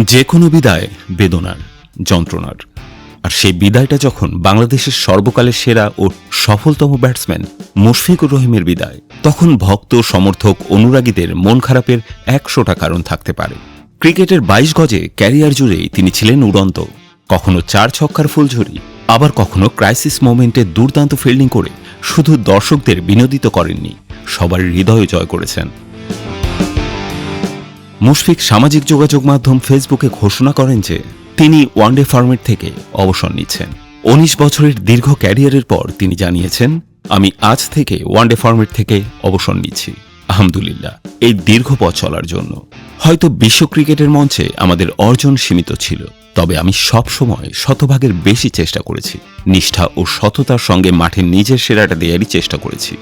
যে কোনো বিদায় বেদনার, যন্ত্রণার। আর সেই বিদায়টা যখন বাংলাদেশের সর্বকালের সেরা ও সফলতম ব্যাটসম্যান মুশফিকুর রহিমের বিদায়, তখন ভক্ত, সমর্থক, অনুরাগীদের মন খারাপের 100টা কারণ থাকতে পারে। ক্রিকেটের 22 গজে ক্যারিয়ার জুড়েই তিনি ছিলেন উড়ন্ত, কখনো 4 ছক্কার ফুলঝুরি, আবার কখনো ক্রাইসিস মোমেন্টে দুর্দান্ত ফিল্ডিং করে শুধু দর্শকদের বিনোদিত করেননি, সবার হৃদয় জয় করেছেন। মুশফিক সামাজিক যোগাযোগ মাধ্যম ফেসবুকে ঘোষণা করেন যে তিনি ওয়ানডে ফরম্যাট থেকে অবসর নিচ্ছেন। 19 বছরের দীর্ঘ ক্যারিয়ারের পর তিনি জানিয়েছেন, আমি আজ থেকে ওয়ানডে ফরম্যাট থেকে অবসর নিচ্ছি। আলহামদুলিল্লাহ এই দীর্ঘ পথ চলার জন্য। হয়তো বিশ্ব ক্রিকেটের মঞ্চে আমাদের অর্জন সীমিত ছিল, তবে আমি সবসময় শতভাগের বেশি চেষ্টা করেছি। নিষ্ঠা ও সততার সঙ্গে মাঠে নিজের সেরাটা দেওয়ারই চেষ্টা করেছি।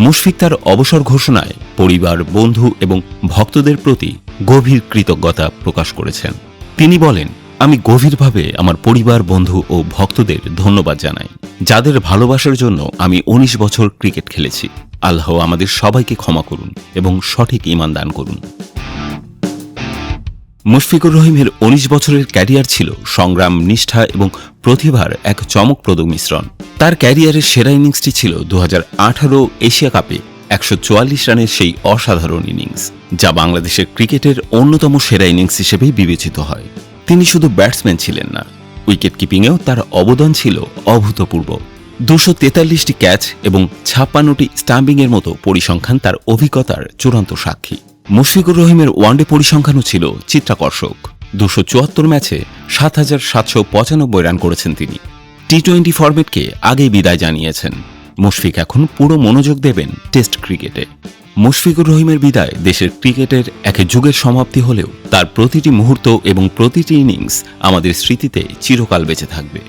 মুশফিক তার অবসর ঘোষণায় পরিবার, বন্ধু এবং ভক্তদের প্রতি গভীর কৃতজ্ঞতা প্রকাশ করেছেন। তিনি বলেন, আমি গভীরভাবে আমার পরিবার, বন্ধু ও ভক্তদের ধন্যবাদ জানাই, যাদের ভালোবাসার জন্য আমি 19 বছর ক্রিকেট খেলেছি। আল্লাহ আমাদের সবাইকে ক্ষমা করুন এবং সঠিক ঈমান দান করুন। মুশফিকুর রহিমের 19 বছরের ক্যারিয়ার ছিল সংগ্রাম, নিষ্ঠা এবং প্রতিভার এক চমকপ্রদ মিশ্রণ। তার ক্যারিয়ারের সেরা ইনিংসটি ছিল 2018 এশিয়া কাপে 144 রানের সেই অসাধারণ ইনিংস, যা বাংলাদেশের ক্রিকেটের অন্যতম সেরা ইনিংস হিসেবেই বিবেচিত হয়। তিনি শুধু ব্যাটসম্যান ছিলেন না, উইকেট কিপিংয়েও তার অবদান ছিল অভূতপূর্ব। 243টি ক্যাচ এবং 56টি স্টাম্পিংয়ের মতো পরিসংখ্যান তার অভিজ্ঞতার চূড়ান্ত সাক্ষী। মুশফিকুর রহিমের ওয়ানডে পরিসংখ্যানও ছিল চিত্তাকর্ষক। 274 ম্যাচে 7,795 রান করেছেন তিনি। টি-20 ফরম্যাটকে আগেই বিদায় জানিয়েছেন। মুশফিক এখন পুরো মনোযোগ দেবেন টেস্ট ক্রিকেটে। মুশফিকুর রহিমের বিদায় দেশের ক্রিকেটের এক যুগের সমাপ্তি হলেও তার প্রতিটি মুহূর্ত এবং প্রতিটি ইনিংস আমাদের স্মৃতিতে চিরকাল বেঁচে থাকবে।